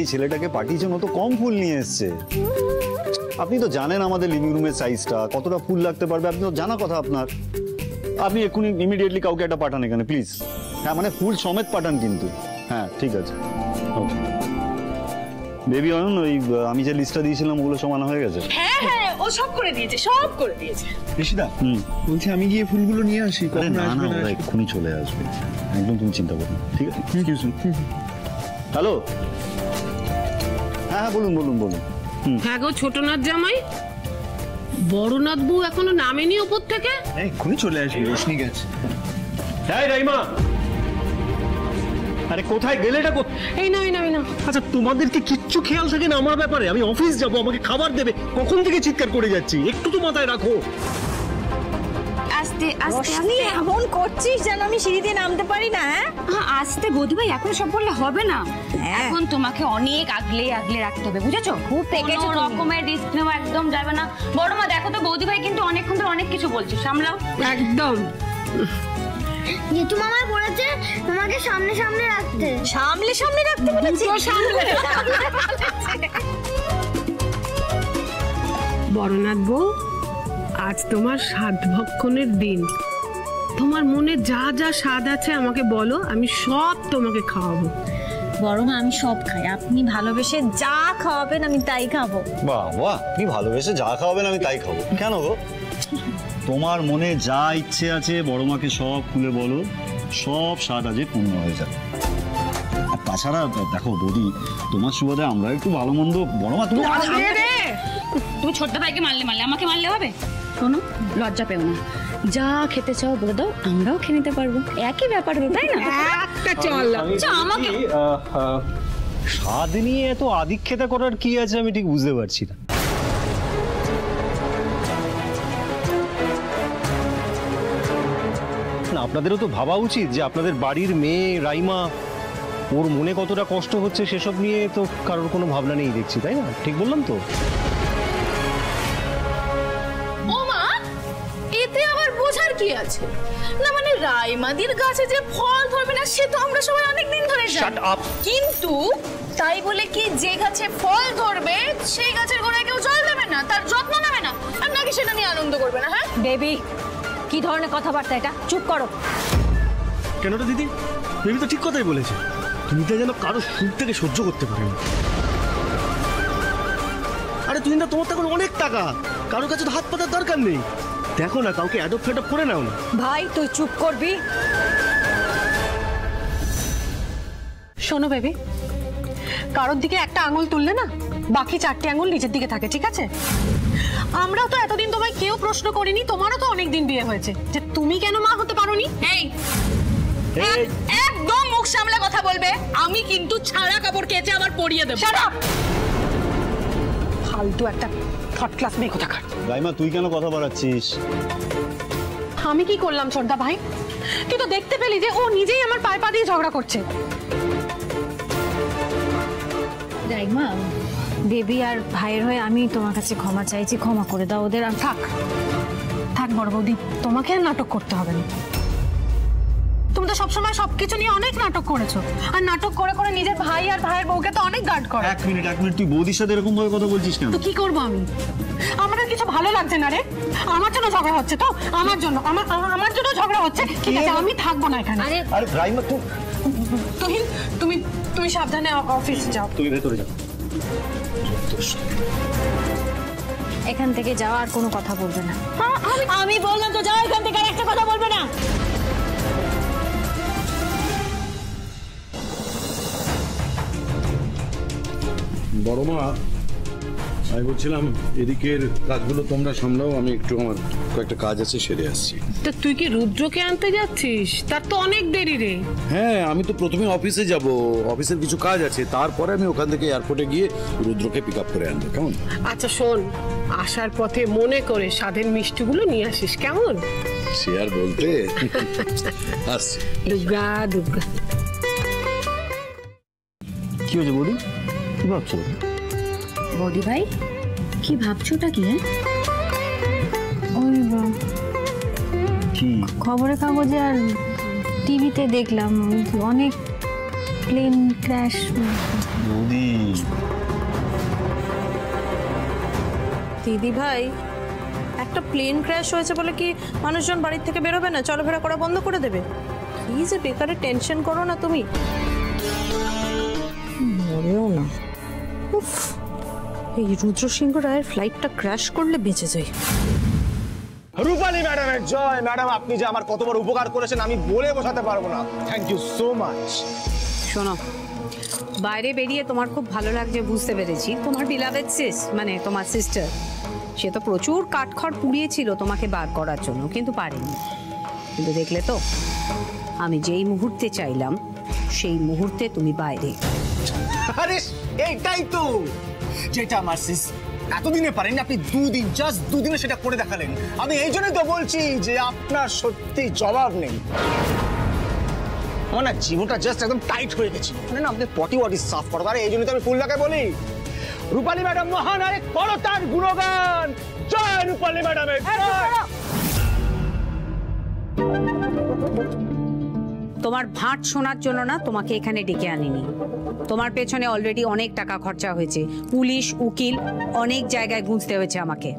এই ছেলেটাকে পাঠিয়েছেন ও তো কম ফুল নিয়ে এসছে। আপনি তো জানেন আমাদের লিভিং রুমের সাইজটা, কতটা ফুল লাগতে পারবে আপনি তো জানা কথা আপনার। আপনি এক্ষুনি ইমিডিয়েটলি কাউকে একটা পাঠান এখানে প্লিজ। হ্যাঁ মানে ফুল সমেত পাঠান কিন্তু। হ্যাঁ ঠিক আছে ওকে। বেবি অয়ন ওই আমি যে লিস্টটা দিয়েছিলাম ওগুলো সমানো হয়ে গেছে? হ্যাঁ হ্যাঁ ও সব করে দিয়েছে, সব করে দিয়েছে। ঋষিদা বলছি আমি গিয়ে ফুলগুলো নিয়ে আসি। না না ওরা এক্ষুনি চলে আসবে, একদম তুমি চিন্তা করো ঠিক আছে। হ্যালো হ্যাঁ বলুন বলুন বলুন। হ্যাঁ গো ছোটনাথ জামাই, বড়নাথ বউ এখনো নামেনি উপর থেকে? এক্ষুনি চলে আসবে, রোশনি গেছে। হ্যাঁ রাইমা, আরে কোথায় গেলেটা? এই না এই না এই না। আচ্ছা তোমাদেরকে কিচ্ছু খেয়াল থাকে না আমার ব্যাপারে? আমি অফিস যাব, আমাকে খাবার দেবে, কখন থেকে চিৎকার করে যাচ্ছি, একটু তো মাথায় রাখো। আস্তে আস্তে এমন করছিস যেন আমি সিঁড়ি দিয়ে নামতে পারি না। হ্যাঁ আস্তে বৌদি ভাই, এখন সব বললে হবে না। এখন তোমাকে অনেক আগলে আগলে রাখতে হবে, বুঝেছো? খুব পেকেছো, রকমের রিস্ক নেওয়া একদম যাবে না। বড় মা দেখো তো বৌদি ভাই কিন্তু অনেকক্ষণ ধরে অনেক কিছু বলছে, সামলাও একদম। জেঠু মামা বলেছে তোমাকে সামনে সামনে রাখতে। সামনে সামনে রাখতে বলেছি? বড়নাথ বউ, আজ তোমার স্বাদ ভক্ষণের দিন। তোমার মনে যা যা স্বাদ আছে আমাকে বলো, আমি সব তোমাকে খাওয়াবো। বড় মা আমি সব খাই, আপনি ভালোবেসে যা খাওয়াবেন আমি তাই খাবো। বাহ বাহ, আপনি ভালোবেসে যা খাওয়াবেন আমি তাই খাবো। কেন গো? তোমার মনে যা ইচ্ছে আছে বড় মাকে সব খুলে বলো, সব স্বাদ আজে পূর্ণ হয়ে যাবে। আর তাছাড়া দেখো বৌদি, তোমার সুবাদে আমরা একটু ভালো মন্দ বড় মা তুমি ছোট ভাইকে মারলে আমাকে মারলে হবে? শোনো, লজ্জা পেও না, যা খেতে চাও বলে দাও, আমরাও খেয়ে নিতে পারবো, একই ব্যাপার হলো তাই না? একটা চল আমাকে স্বাদ নিয়ে এত আদিক্ষেতা করার কি আছে আমি ঠিক বুঝতে পারছি না। আপনাদেরও তো ভাবা উচিত যে আপনাদের বাড়ির মেয়ে রাইমা, ওর মনে কতটা কষ্ট হচ্ছে সেসব নিয়ে তো কারোর কোনো ভাবনা নেই দেখছি, তাই না? ঠিক বললাম তো? ও মা, এতে আবার বোঝার কি আছে? না মানে রাইমাদির গাছে যে ফল ধরবে না সে তো আমরা সবাই অনেক দিন ধরে জানি, কিন্তু তাই বলে কি যে গাছে ফল ধরবে সেই গাছের গোড়ায় কেউ জল দেবে না, তার যত্ন নেবে না, আর নাকি সেটা নিয়ে আনন্দ করবে না? হ্যাঁ বেবি, কি ধরনের কথাবার্তা এটা? চুপ করো। কেন রে দিদি, বেবি তো ঠিক কথাই বলেছে। তুমি তো যেন কারো সুখ থেকে সহ্য করতে পারো না। আরে তুমি না, তোমার তো এখন অনেক টাকা, কারোর কাছে তো হাত পাতার দরকার নেই। দেখো না, কাউকে অ্যাডপ্ট ফ্যাডপ্ট করে নাও না। ভাই তুই চুপ করবি? শোনো বেবি, কারোর দিকে একটা আঙুল তুললে না বাকি চারটে আঙুল নিচের দিকে থাকে, ঠিক আছে? আমরাও তো এতদিন তোমায় কেউ প্রশ্ন করিনি, তোমারও তো অনেকদিন বিয়ে হয়েছে, যে তুমি কেন মা হতে পারোনি। এই একদম মুখ সামলে কথা বলবে, আমি কিন্তু ছাড়া কাপড় কেচে আবার পরিয়ে দেব। Shut up! ফালতু একটা থার্ড ক্লাস মেয়ে কোথাকার। রাইমা তুই কেন কথা বাড়াচ্ছিস? আমি কি করলাম ছোটদা ভাই? তুই তো দেখতে পেলি যে ও নিজেই আমার পায়ে পা দিয়ে ঝগড়া করছে। রাইমা, বেবি আর ভাইয়ের হয়ে আমি তোমার কাছে ক্ষমা চাইছি, ক্ষমা করে দাও ওদের। আর থাক থাক বড় বৌদি, তোমাকে আর নাটক করতে হবে না। তুমি তো সবসময় সবকিছু নিয়ে অনেক নাটক করেছো, আর নাটক করে করে নিজের ভাই আর ভাইয়ের বউকে তো অনেক গার্ড করো। এক মিনিট তুই বৌদির সাথে এরকম ভাবে কথা বলছিস কেন? তো কি করবো আমি? আমাদের কিছু ভালো লাগছে না রে, আমার জন্য ঝগড়া হচ্ছে তো, আমার জন্য আমার জন্য ঝগড়া হচ্ছে, ঠিক আছে আমি থাকবো না এখানে। আরে রাইমা তুহিন, তুমি সাবধানে অফিস যাও। তুই ভেতরে যাও। এখান থেকে যাওয়া আর কোনো কথা বলবে না। আমি বললাম তো যাও এখান থেকে, আর একটা কথা বলবে না। বড় মা, আমি বলছিলাম এদিকের কাজগুলো তোমরা সামলাও, আমি একটু আমার কয়েকটা কাজ আছে সেরে আসছি। তা তুই কি রুদ্রকে আনতে যাচ্ছিস? তার তো অনেক দেরি রে। হ্যাঁ, আমি তো প্রথমে অফিসে যাব, অফিসের কিছু কাজ আছে, তারপরে আমি ওখান থেকে এয়ারপোর্টে গিয়ে রুদ্রকে পিক আপ করে আনবো, কেমন? আচ্ছা শোন, আসার পথে মনে করে স্বাদের মিষ্টিগুলো নিয়ে আসিস, কেমন? সে আর বলতে। আসছি। দুর্গা দুর্গা। কি হয়েছে বৌদি, কি ভাবছো? বৌদি ভাই কি ভাবছোটা কি? কি খবরের কাগজে আর টিভিতে দেখলাম অনেক প্লেন ক্র্যাশ বৌদি দিদি ভাই, একটা প্লেন ক্র্যাশ হয়েছে বলে কি মানুষজন বাড়ির থেকে বেরোবে না, চলাফেরা করা বন্ধ করে দেবে? কি যে বেকারে টেনশন করো না তুমি। মরেও না। উফ, এই রুদ্রসিংহ রায়ের ফ্লাইটটা ক্র্যাশ করলে বেঁচে যাই। রূপালী ম্যাডামের জয়। ম্যাডাম, আপনি যে আমার কত বড় উপকার করেছেন আমি বলে বোঝাতে পারবো না। Thank you so much. শোনো, বাইরে বেরিয়ে তোমার খুব ভালো লাগছে বুঝতে পেরেছি। তোমার বিলাভেড সিস মানে তোমার সিস্টার, সে তো প্রচুর কাঠখড় পুড়িয়েছিল তোমাকে বার করার জন্য, কিন্তু পারেনি। কিন্তু দেখলে তো, আমি যেই মুহূর্তে চাইলাম সেই মুহূর্তে তুমি বাইরে। আরে এইটাই তো যেটা আমার সিস এতদিনে পারেন, আপনি দুদিন, জাস্ট দুদিনে সেটা করে দেখালেন। আমি এই জন্যই তো বলছি যে আপনার সত্যি জবাব নেই। আমার না জীবনটা জাস্ট একদম টাইট হয়ে গেছে। না আপনি পটি ওয়াটি সাফ করো। আরে এই জন্যই তো আমি ফুলদাকে বলি রূপালী ম্যাডাম মহান, আরে করো তার গুণগান। জয় রূপালী ম্যাডামের জয়। তোমার ভাট শোনার জন্য না তোমাকে এখানে ডেকে আনিনি। তোমার পেছনে অলরেডি অনেক টাকা খরচা হয়েছে, পুলিশ, উকিল, অনেক জায়গায় গুঁজতে হয়েছে আমাকে।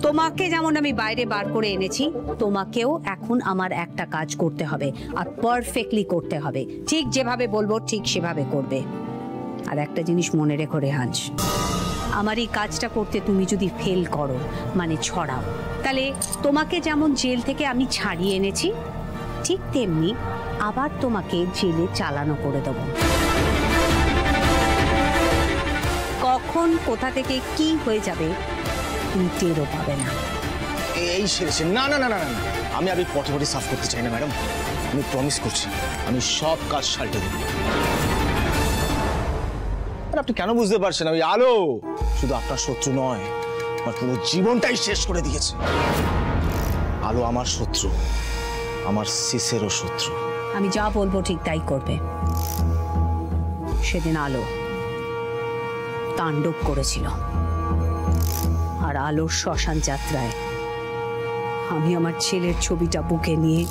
তোমাকে যেমন আমি বাইরে বার করে এনেছি, তোমাকেও এখন আমার একটা কাজ করতে হবে, আর পারফেক্টলি করতে হবে। ঠিক যেভাবে বলবো ঠিক সেভাবে করবে। আর একটা জিনিস মনে রেখো রেহাঞ্জ, আমার এই কাজটা করতে তুমি যদি ফেল করো মানে ছড়াও, তাহলে তোমাকে যেমন জেল থেকে আমি ছাড়িয়ে এনেছি, ঠিক তেমনি আবার তোমাকে জেলে চালানো করে দেব। কখন কোথা থেকে কি হয়ে যাবে তুমি টেরও পাবে না। এই সেরেছে। না না না না না, আমি আগে পটি পটি সাফ করতে চাই না ম্যাডাম। আমি প্রমিস করছি আমি সব কাজ সাল্টে দেব। আপনি কেন বুঝতে পারছেন? ওই আলো শুধু আপনার শত্রু নয়, আমার পুরো জীবনটাই শেষ করে দিয়েছে। আলো আমার শত্রু, আমার সিসেরও শত্রু। আমি যা বলবো ঠিক তাই করবে। সেদিন আলো তাণ্ডব করেছিল, আর আলোর শ্মশান যাত্রায় আমি আমার ছেলের ছবিটা বুকে নিয়ে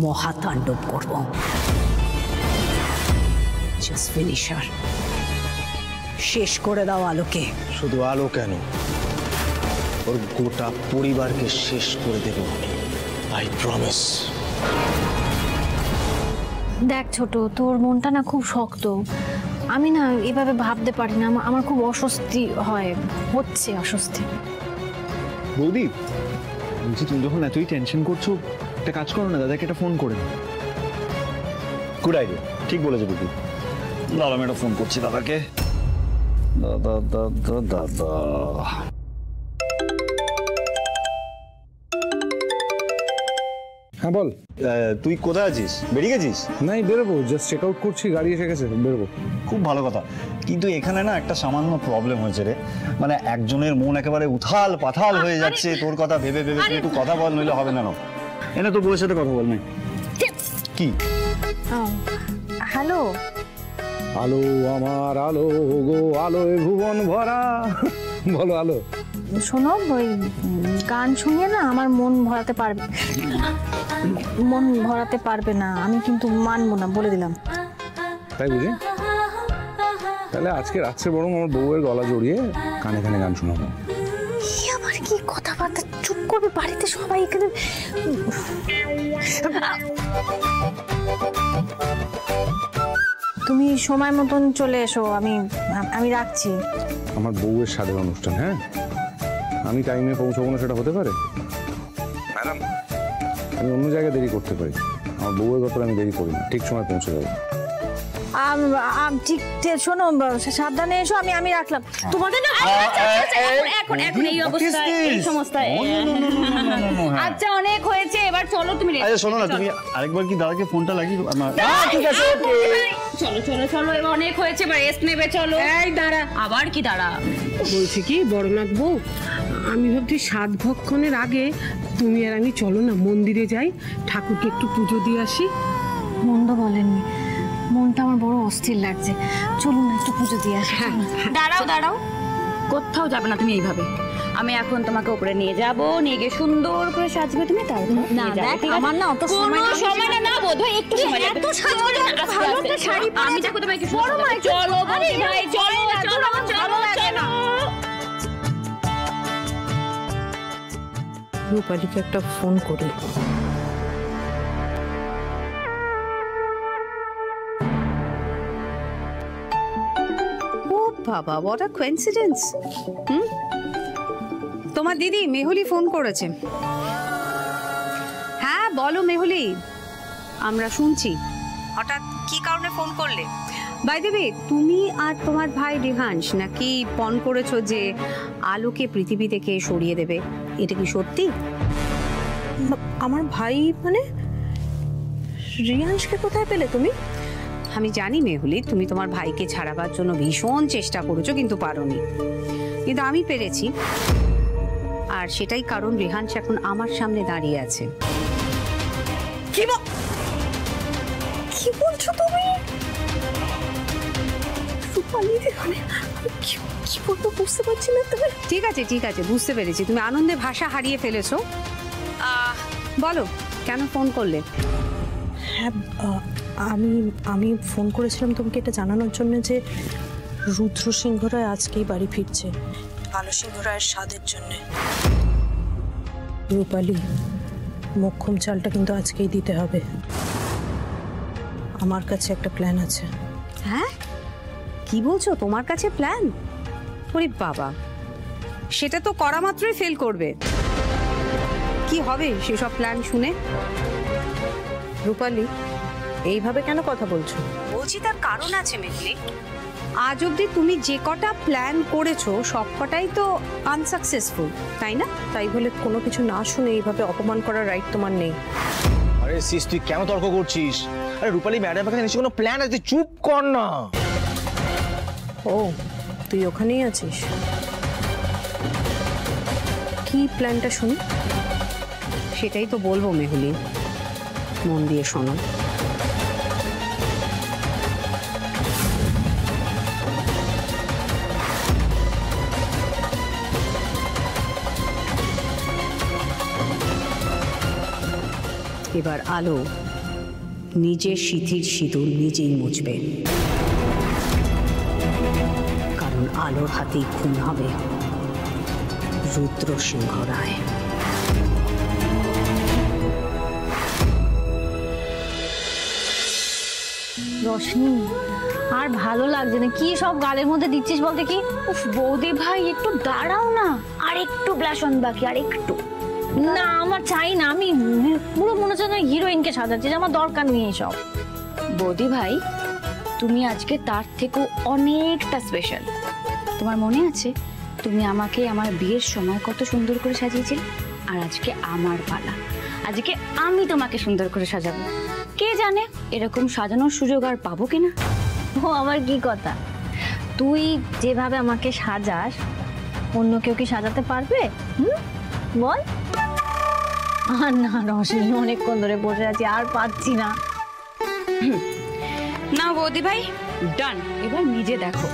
মহাতাণ্ডব করব। জাস্ট ফিনিশ হার। শেষ করে দাও আলোকে। শুধু আলো কেন, ওর গোটা পরিবারকে শেষ করে দেব, আই প্রমিস। দেখ ছোট, তোর মনটা না খুব শক্ত। আমি না এভাবে ভাবতে পারি না, আমার খুব অস্বস্তি হচ্ছে অস্বস্তি। বৌদি বলছি, তুমি যখন এতই টেনশন করছো, একটা কাজ করো না, দাদাকে একটা ফোন করে নাও। গুড আইডিয়া, ঠিক বলেছো বৌদি। দাদা, আমি একটা ফোন করছি দাদাকে। দাদা দাদা দাদা হ্যাঁ বল। তুই কোথায় আছিস? বেরিয়ে গেছিস? নাই, বেরোবো, জাস্ট চেক আউট করছি, গাড়ি এসে গেছে, বেরোবো। খুব ভালো কথা, কিন্তু এখানে না একটা সামান্য প্রবলেম হয়েছে রে। মানে একজনের মন একেবারে উথাল পাথাল হয়ে যাচ্ছে তোর কথা ভেবে ভেবে। তুই একটু কথা বল, নইলে হবে না। এনে তো বউয়ের সাথে কথা বল। নাই কি? হ্যালো আলো আমার আলো গো, আলোয় ভুবন ভরা। বলো আলো। শোনো, ওই গান শুনিয়ে না আমার মন ভরাতে পারবে না। আমি কিন্তু মানবো না, বলে দিলাম। তাই বুঝি? তাহলে আজকে রাত্রে বরং আমার বউয়ের গলা জড়িয়ে কানে কানে গান শোনাবো। আবার কি কথাবার্তা? চুপ করবে, বাড়িতে সবাই এখানে। তুমি সময় মতন চলে এসো, আমি রাখছি। আমার বউয়ের সাধের অনুষ্ঠান, হ্যাঁ আমি টাইমে পৌঁছাবো না সেটা হতে পারে ম্যাডাম? আমি অন্য জায়গায় দেরি করতে পারি, আমার বউয়ের ব্যাপারে আমি দেরি করি না, ঠিক সময় পৌঁছে যাবো। ঠিক শোনো, সাবধানে এসো। আমি রাখলাম তোমাদের না। এখন এই অবস্থায়, এই সমস্যায়। আচ্ছা অনেক হয়েছে, এবার চলো তুমি। আচ্ছা শোনো না, তুমি আরেকবার কি দাদাকে ফোনটা লাগিয়ে ঠিক আছে। চলো চলো চলো, এবার অনেক হয়েছে, এবার রেস্ট নেবে। চলো। এই দাঁড়া। আবার কি দাঁড়া? বলছি কি বড়নাথ বউ, আমি ভাবছি সাত ভক্ষণের আগে তুমি আর আমি চলো না মন্দিরে যাই, ঠাকুরকে একটু পুজো দিয়ে আসি। মন্দ বলেননি, মনটা আমার বড় অস্থির লাগছে। চলুন না একটু পুজো দিয়ে আসি। দাঁড়াও দাঁড়াও, কোথাও যাবে না তুমি এইভাবে। আমি এখন তোমাকে উপরে নিয়ে যাব, নিয়ে গিয়ে সুন্দর করে সাজবে তুমি। তারপর না দেখ, আমার না অত সময় না। সময় না, না বোধ হয় একটু সময় লাগবে। এত সাজবো না, ভালো একটা শাড়ি পরে আমি দেখো তোমাকে বড় মা, চলো বৌদি ভাই, চলো চলো চলো চলো। রূপালীকে একটা ফোন করি। ও বাবা, what a coincidence! তোমার দিদি মেহুলি ফোন করেছে। হ্যাঁ বলো মেহুলি, আমরা শুনছি। হঠাৎ কি কারণে ফোন করলে? বাই দ্য ওয়ে, তুমি আর তোমার ভাই রিহান্স নাকি পণ করেছো যে আলোকে পৃথিবী থেকে সরিয়ে দেবে, এটা কি সত্যি? আমার ভাই মানে রিহান্সকে কোথায় পেলে তুমি? আমি জানি মেহুলি, তুমি তোমার ভাইকে ছাড়াবার জন্য ভীষণ চেষ্টা করেছো কিন্তু পারোনি, কিন্তু আমি পেরেছি। আর সেটাই কারণ রিহান্স এখন আমার সামনে দাঁড়িয়ে আছে। কি বলছো তুমি? কি বলবো বুঝতে পারছি না। তুমি ঠিক আছে ঠিক আছে, বুঝতে পেরেছি তুমি আনন্দে ভাষা হারিয়ে ফেলেছো। বলো কেন ফোন করলে? হ্যাঁ, আমি ফোন করেছিলাম তোমাকে এটা জানানোর জন্য যে রুদ্র সিংহ রায় আজকেই বাড়ি ফিরছে আলো সিংহ রায়ের স্বাদের জন্য। রূপালী, মোক্ষম চালটা কিন্তু আজকেই দিতে হবে। আমার কাছে একটা প্ল্যান আছে। হ্যাঁ কি বলছো, তোমার কাছে প্ল্যান? ওরে বাবা, সেটা তো করা মাত্রই ফেল করবে। কি হবে সেসব প্ল্যান শুনে? রূপালী, এইভাবে কেন কথা বলছো? বলছি তার কারণ আছে মেঘলি। আজ অবধি তুমি যে কটা প্ল্যান করেছো সব কটাই তো আনসাকসেসফুল, তাই না? তাই বলে কোনো কিছু না শুনে এইভাবে অপমান করার রাইট তোমার নেই। আরে সিস, তুই কেন তর্ক করছিস? আরে রূপালী ম্যাডাম কাছে নিশ্চয়ই কোনো প্ল্যান আছে, চুপ কর না। ও, তুই ওখানেই আছিস? কি প্ল্যানটা শুনি? সেটাই তো বলবো মেহুলি, মন দিয়ে শোনো। এবার আলো নিজের সিঁথির সিঁদুর নিজেই মুছবে, কারণ আলোর হাতেই খুন হবে রুদ্র সিংহ রায়। রোশনি, আর ভালো লাগছে না। কি সব গালের মধ্যে দিচ্ছিস বলতে কি? উফ বৌদি ভাই, একটু দাঁড়াও না, আর একটু ব্লাশ অন বাকি, আর একটু। না আমার চাই না, আমি পুরো মনে হচ্ছে না হিরোইনকে সাজাচ্ছি, আমার দরকার নেই এসব। বৌদি ভাই, তুমি আজকে তার থেকেও অনেকটা স্পেশাল। তোমার মনে আছে তুমি আমাকে আমার বিয়ের সময় কত সুন্দর করে সাজিয়েছিলে? আর আজকে আমার পালা, আজকে আমি তোমাকে সুন্দর করে সাজাবো। কে জানে এরকম সাজানোর সুযোগ আর পাবো কিনা। ও আমার কি কথা, তুই যেভাবে আমাকে সাজাস অন্য কেউ কি সাজাতে পারবে? বল। আর না রোশনি, অনেকক্ষণ ধরে বসে আছি, আর পাচ্ছি না। না বৌদি ভাই, ডান, এবার নিজে দেখো।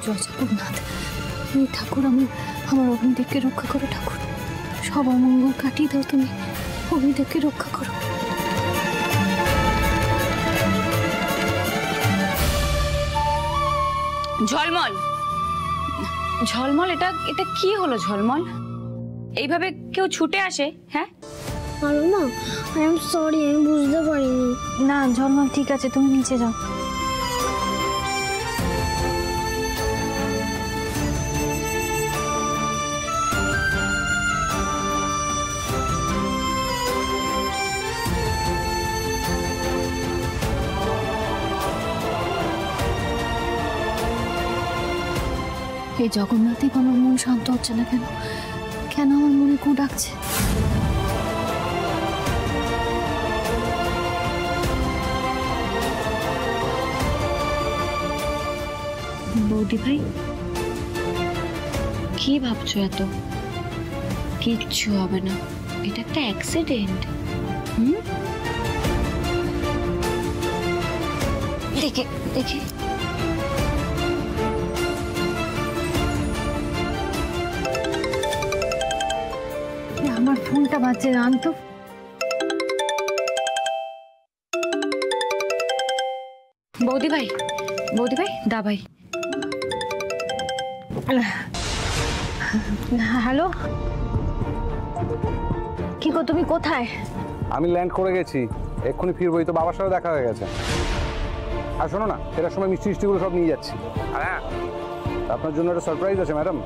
জয় জগন্নাথ, ঠাকুর আমার অগ্নিদেবকে রক্ষা করো। ঠাকুর, সব অমঙ্গল কাটিয়ে দাও, তুমি অগ্নিদেবকে রক্ষা করো। ঝলমল, ঝলমল, এটা এটা কি হলো ঝলমল? এইভাবে কেউ ছুটে আসে? হ্যাঁ মা, আই এম সরি, আমি বুঝতে পারিনি। না ঝলমল ঠিক আছে, তুমি নিচে যাও। এই জগন্নাথই আমার মন শান্ত হচ্ছে না কেন? কেন আমার মনে কু ডাকছে? বৌদি ভাই, কি ভাবছো এত? কিচ্ছু হবে না, এটা একটা অ্যাক্সিডেন্ট। দেখে দেখে আমার ফোনটা বাজছে, আনতো। বৌদি ভাই, বৌদি ভাই, দা ভাই। হ্যালো, কি গো, তুমি কোথায়? আমি ল্যান্ড করে গেছি, এক্ষুনি ফিরবোই তো, বাবার সাথে দেখা হয়ে গেছে। আর শোনো না, ফেরার সময় মিষ্টিগুলো সব নিয়ে যাচ্ছি। আর হ্যাঁ, আপনার জন্য একটা সারপ্রাইজ আছে ম্যাডাম।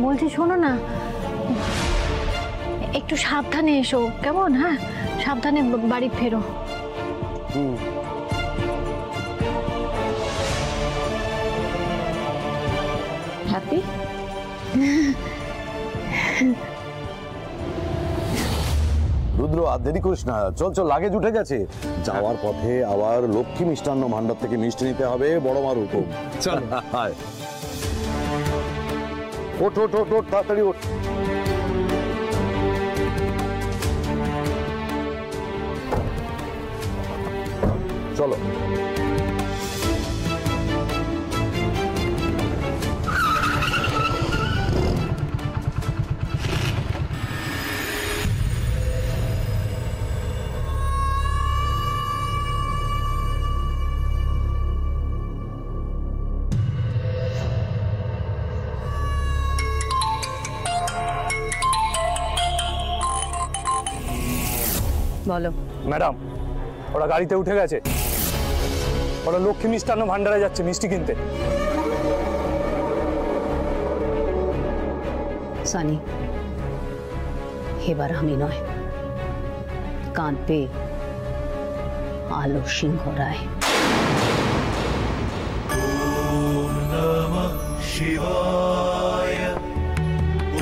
বলছি শোনো না, একটু সাবধানে এসো কেমন? হ্যাঁ, সাবধানে বাড়ি ফেরো। হ্যাপি? রুদ্র, আর দেরি করিস না, চল চল, লাগেজ উঠে গেছে। যাওয়ার পথে আবার লক্ষ্মী মিষ্টান্ন ভান্ডার থেকে মিষ্টি নিতে হবে, বড় মার হুকুম। চল। ওঠ ওঠ ওঠ ওঠ, তাড়াতাড়ি ওঠ। চলো। বলো। ম্যাডাম, ওরা গাড়িতে উঠে গেছে, ওরা লক্ষ্মী মিষ্টান্ন ভান্ডারে যাচ্ছে মিষ্টি কিনতে। সানি, এবার আমি নয়, কাঁদবে আলো সিংহ রায়। ওম নমঃ শিবায়,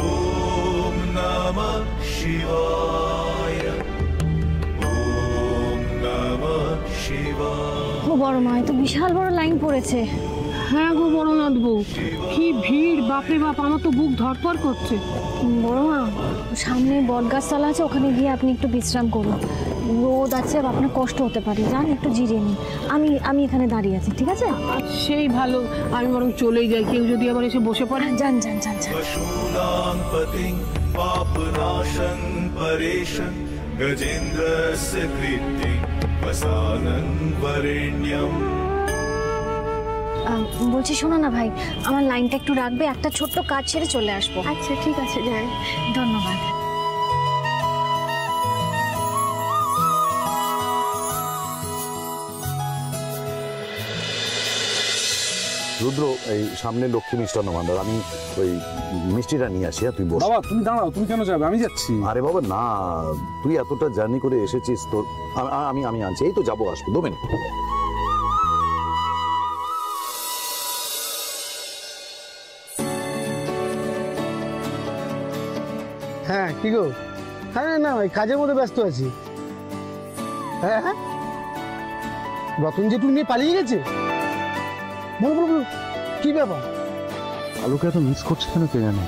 ওম নমঃ শিবায়, ওম নমঃ শিবায়। ও বড় মা, তো বিশাল বড় লাইন পড়েছে। হ্যাঁ গো বড়নাথ বউ, কি ভিড়, বাপরে বাপ, আমার তো বুক ধড়ফড় করছে। বড় মা, সামনে বটগাছতলা আছে, ওখানে গিয়ে আপনি একটু বিশ্রাম করুন। রোদ আছে, আপনার কষ্ট হতে পারে, যান একটু জিরিয়ে নিন। আমি এখানে দাঁড়িয়ে আছি, ঠিক আছে? সেই ভালো, আমি বরং চলেই যাই, কেউ যদি আবার এসে বসে পড়ে। যান যান যান যান। পশুনাং পতিং পাপনাশং পরেশং গজেন্দ্রস্য কীর্তিং বসানং বরেণ্যম। বলছি শোনো না ভাই, আমার লাইনটা একটু রাখবে, একটা ছোট্ট কাজ ছেড়ে চলে আসবো। আচ্ছা ঠিক আছে, যাই। ধন্যবাদ। রুদ্র, এই সামনে লক্ষ্মী মিষ্টান্ন ভান্ডার, আমি ওই মিষ্টিটা নিয়ে আসি। তুই বল। বাবা তুমি দাঁড়াও, তুমি কেন যাবে? আমি যাচ্ছি। আরে বাবা না, তুই এতটা জার্নি করে এসেছিস, তোর আমি আনছি, এই তো যাবো, আসবো 2 মিনিট। হ্যাঁ কি গো? হ্যাঁ না, ওই কাজের মধ্যে ব্যস্ত আছি। হ্যাঁ হ্যাঁ, রতন জেঠু নিয়ে পালিয়ে গেছে? বলো বলো বলো, কি ব্যাপার? আলোকে এত মিস করছে কেন কে জানে,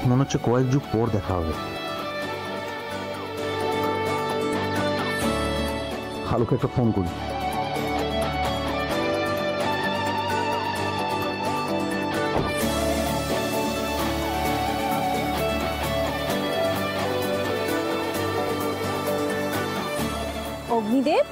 মনে হচ্ছে কয়েক যুগ পর দেখা হবে। আলোকে একটা ফোন করি। অগ্নিদেব,